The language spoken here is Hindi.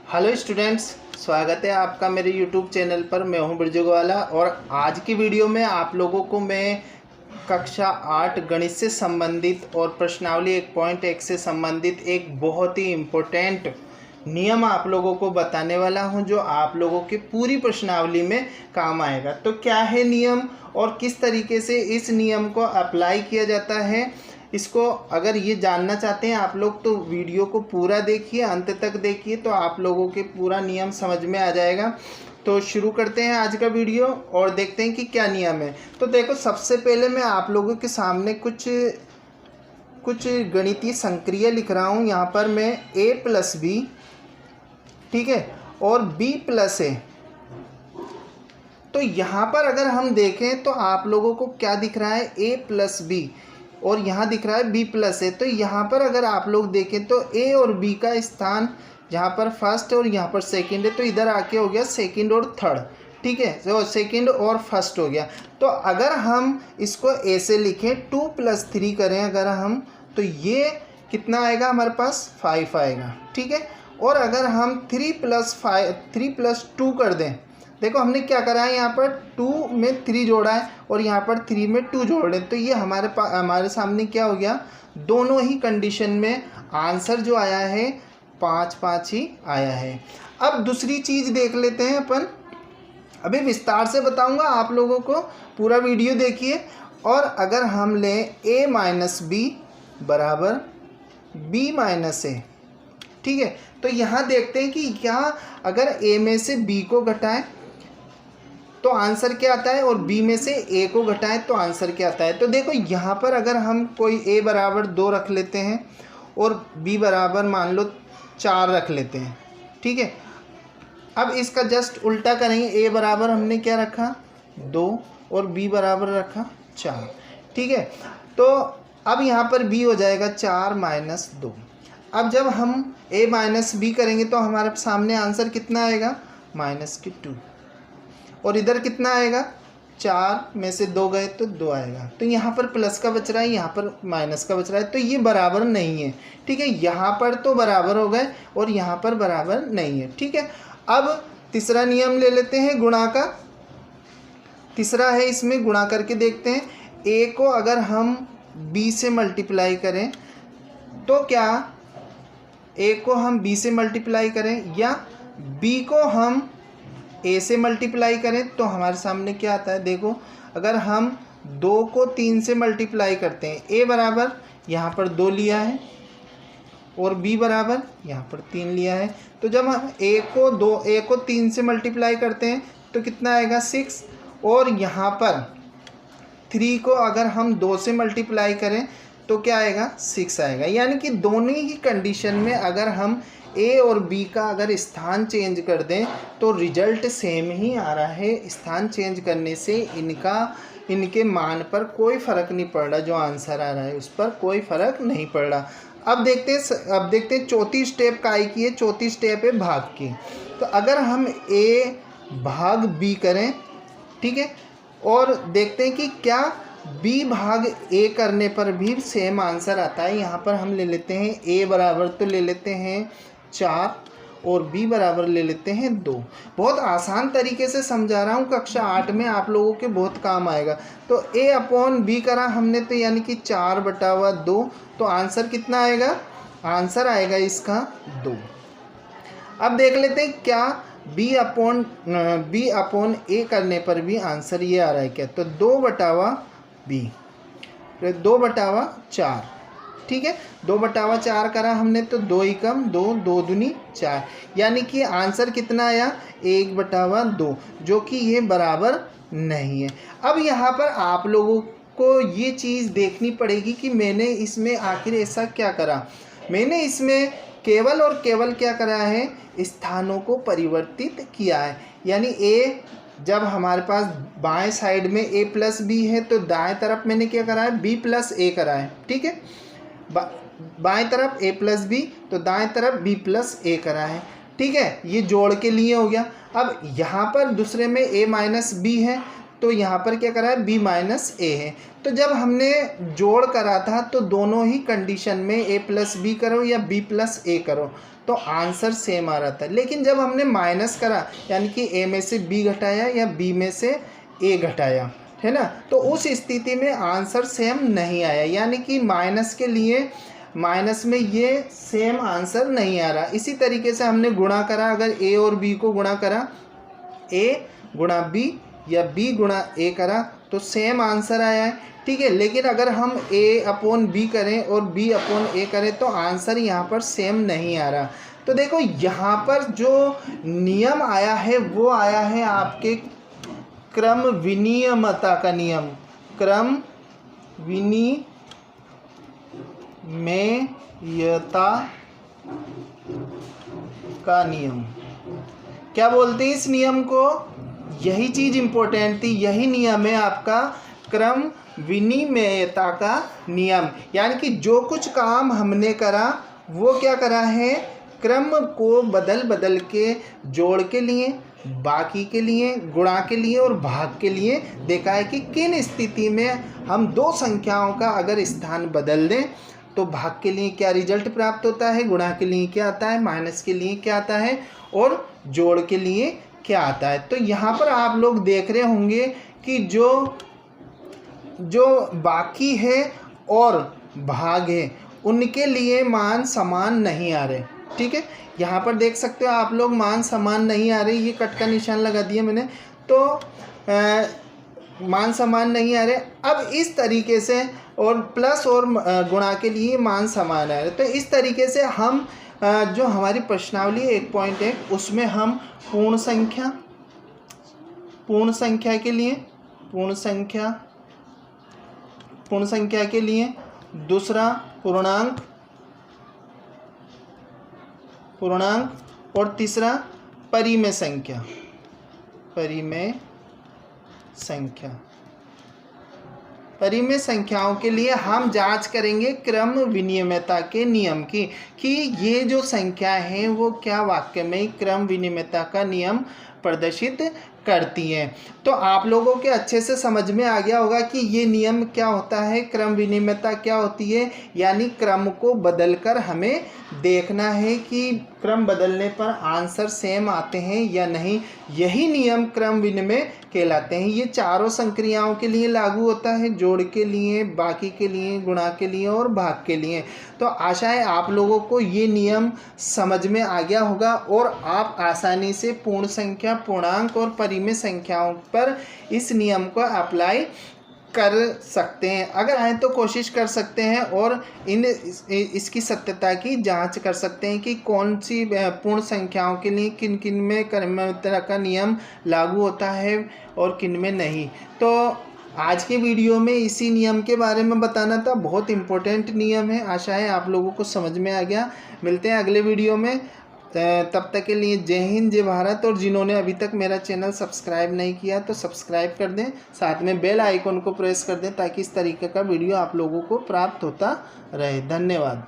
हेलो स्टूडेंट्स, स्वागत है आपका मेरे यूट्यूब चैनल पर। मैं हूं बिरजुगवाला और आज की वीडियो में आप लोगों को मैं कक्षा 8 गणित से संबंधित और प्रश्नावली 1.1 से संबंधित एक बहुत ही इम्पोर्टेंट नियम आप लोगों को बताने वाला हूं, जो आप लोगों की पूरी प्रश्नावली में काम आएगा। तो क्या है नियम और किस तरीके से इस नियम को अप्लाई किया जाता है, इसको अगर ये जानना चाहते हैं आप लोग तो वीडियो को पूरा देखिए, अंत तक देखिए, तो आप लोगों के पूरा नियम समझ में आ जाएगा। तो शुरू करते हैं आज का वीडियो और देखते हैं कि क्या नियम है। तो देखो, सबसे पहले मैं आप लोगों के सामने कुछ गणितीय संक्रिया लिख रहा हूँ। यहाँ पर मैं a प्लस बी, ठीक है, और b प्लस ए। तो यहाँ पर अगर हम देखें तो आप लोगों को क्या दिख रहा है, a प्लस बी, और यहाँ दिख रहा है b प्लस ए। तो यहाँ पर अगर आप लोग देखें तो a और b का स्थान जहाँ पर फर्स्ट और यहाँ पर सेकंड है, तो इधर आके हो गया सेकंड और थर्ड, ठीक है, तो सेकंड और फर्स्ट हो गया। तो अगर हम इसको a से लिखें 2 + 3 करें अगर हम, तो ये कितना आएगा हमारे पास 5 आएगा, ठीक है। और अगर हम 3 + 2 कर दें, देखो हमने क्या करा है, यहाँ पर 2 में 3 जोड़ा है और यहाँ पर 3 में 2 जोड़ रहे, तो ये हमारे सामने क्या हो गया, दोनों ही कंडीशन में आंसर जो आया है 5 ही आया है। अब दूसरी चीज़ देख लेते हैं अपन, अभी विस्तार से बताऊंगा आप लोगों को, पूरा वीडियो देखिए। और अगर हम लें a - b बराबर b - a, ठीक है, तो यहाँ देखते हैं कि क्या अगर a में से b को घटाएं तो आंसर क्या आता है, और b में से a को घटाएं तो आंसर क्या आता है। तो देखो यहाँ पर अगर हम कोई a बराबर 2 रख लेते हैं और b बराबर मान लो 4 रख लेते हैं, ठीक है। अब इसका जस्ट उल्टा करेंगे, a बराबर हमने क्या रखा 2 और b बराबर रखा 4, ठीक है। तो अब यहाँ पर b हो जाएगा 4 - 2। अब जब हम a - b करेंगे तो हमारे सामने आंसर कितना आएगा, -2, और इधर कितना आएगा, 4 में से 2 गए तो 2 आएगा। तो यहाँ पर प्लस का बच रहा है, यहाँ पर माइनस का बच रहा है, तो ये बराबर नहीं है, ठीक है। यहाँ पर तो बराबर हो गए और यहाँ पर बराबर नहीं है, ठीक है। अब तीसरा नियम ले लेते हैं, गुणा का। तीसरा है, इसमें गुणा करके देखते हैं। a को अगर हम b से मल्टीप्लाई करें तो क्या a को हम b से मल्टीप्लाई करें या b को हम a से मल्टीप्लाई करें तो हमारे सामने क्या आता है, देखो अगर हम 2 को 3 से मल्टीप्लाई करते हैं, a बराबर यहाँ पर 2 लिया है और b बराबर यहाँ पर 3 लिया है, तो जब हम a को 3 से मल्टीप्लाई करते हैं तो कितना आएगा 6, और यहाँ पर 3 को अगर हम 2 से मल्टीप्लाई करें तो क्या आएगा 6 आएगा। यानी कि दोनों ही कंडीशन में अगर हम a और b का अगर स्थान चेंज कर दें तो रिजल्ट सेम ही आ रहा है। स्थान चेंज करने से इनके मान पर कोई फ़र्क नहीं पड़ रहा, जो आंसर आ रहा है उस पर कोई फ़र्क नहीं पड़ रहा। अब देखते हैं चौथी स्टेप काय की है, चौथी स्टेप है भाग की। तो अगर हम a भाग b करें, ठीक है, और देखते हैं कि क्या b भाग a करने पर भी सेम आंसर आता है। यहाँ पर हम ले लेते हैं a बराबर, तो ले लेते हैं 4 और b बराबर ले लेते हैं 2। बहुत आसान तरीके से समझा रहा हूँ, कक्षा 8 में आप लोगों के बहुत काम आएगा। तो a/b करा हमने, तो यानी कि 4/2, तो आंसर कितना आएगा, आंसर आएगा इसका 2। अब देख लेते हैं क्या b/a करने पर भी आंसर ये आ रहा है क्या, तो 2/b, 2/4, ठीक है, 2/4 करा हमने, तो 2 ही कम 2, 2 दूनी 4, यानी कि आंसर कितना आया 1/2, जो कि ये बराबर नहीं है। अब यहाँ पर आप लोगों को ये चीज़ देखनी पड़ेगी कि मैंने इसमें आखिर ऐसा क्या करा। मैंने इसमें केवल और केवल क्या करा है, स्थानों को परिवर्तित किया है। यानी a जब हमारे पास बाएं साइड में a + b है, तो दाएं तरफ मैंने क्या करा है, b + a करा है, ठीक है। बाएं तरफ a + b, तो दाएं तरफ b + a करा है, ठीक है। ये जोड़ के लिए हो गया। अब यहाँ पर दूसरे में a - b है, तो यहाँ पर क्या करा है, b - a है। तो जब हमने जोड़ करा था तो दोनों ही कंडीशन में a + b करो या b + a करो, तो आंसर सेम आ रहा था। लेकिन जब हमने माइनस करा यानी कि ए में से बी घटाया या बी में से ए घटाया, है ना, तो उस स्थिति में आंसर सेम नहीं आया, यानी कि माइनस के लिए माइनस में ये सेम आंसर नहीं आ रहा। इसी तरीके से हमने गुणा करा, अगर ए और बी को गुणा करा, ए गुणा बी या बी गुणा ए करा तो सेम आंसर आया है, ठीक है। लेकिन अगर हम ए अपॉन बी करें और बी अपॉन ए करें तो आंसर यहाँ पर सेम नहीं आ रहा। तो देखो यहाँ पर जो नियम आया है वो आया है आपके क्रम विनिमयता का नियम, क्रम विनिमयता का नियम। क्या बोलते हैं इस नियम को? यही चीज़ इम्पोर्टेंट थी, यही नियम है आपका क्रम विनिमयता का नियम। यानी कि जो कुछ काम हमने करा वो क्या करा है, क्रम को बदल बदल के जोड़ के लिए, बाकी के लिए, गुणा के लिए और भाग के लिए देखा है कि किन स्थिति में हम दो संख्याओं का अगर स्थान बदल दें तो भाग के लिए क्या रिजल्ट प्राप्त होता है, गुणा के लिए क्या आता है, माइनस के लिए क्या आता है और जोड़ के लिए क्या आता है। तो यहाँ पर आप लोग देख रहे होंगे कि जो बाकी है और भाग है उनके लिए मान समान नहीं आ रहे, ठीक है। यहाँ पर देख सकते हो आप लोग मान समान नहीं आ रहे, ये कट का निशान लगा दिया मैंने, तो मान समान नहीं आ रहे। अब इस तरीके से और प्लस और गुणा के लिए मान समान आ रहे, तो इस तरीके से हम जो हमारी प्रश्नावली 1.1 उसमें हम पूर्ण संख्या के लिए पूर्ण संख्या के लिए, दूसरा पूर्णांक और तीसरा परिमेय संख्याओं के लिए हम जांच करेंगे क्रम विनिमयता के नियम की कि ये जो संख्या है वो क्या वाक्य में क्रम विनिमयता का नियम प्रदर्शित करती हैं। तो आप लोगों के अच्छे से समझ में आ गया होगा कि ये नियम क्या होता है, क्रम विनिमयता क्या होती है। यानी क्रम को बदलकर हमें देखना है कि क्रम बदलने पर आंसर सेम आते हैं या नहीं, यही नियम क्रम विनिमय कहलाते हैं। ये चारों संक्रियाओं के लिए लागू होता है, जोड़ के लिए, बाकी के लिए, गुणा के लिए और भाग के लिए। तो आशा है आप लोगों को ये नियम समझ में आ गया होगा और आप आसानी से पूर्ण संख्या, पूर्णांक और परिमेय संख्याओं पर इस नियम को अप्लाई कर सकते हैं। अगर आए तो कोशिश कर सकते हैं और इसकी सत्यता की जांच कर सकते हैं कि कौन सी पूर्ण संख्याओं के लिए किन किन में क्रमविनिमयता का नियम लागू होता है और किन में नहीं। तो आज के वीडियो में इसी नियम के बारे में बताना था, बहुत इम्पोर्टेंट नियम है। आशा है आप लोगों को समझ में आ गया। मिलते हैं अगले वीडियो में, तब तक के लिए जय हिंद, जय भारत। और जिन्होंने अभी तक मेरा चैनल सब्सक्राइब नहीं किया तो सब्सक्राइब कर दें, साथ में बेल आइकन को प्रेस कर दें ताकि इस तरीके का वीडियो आप लोगों को प्राप्त होता रहे। धन्यवाद।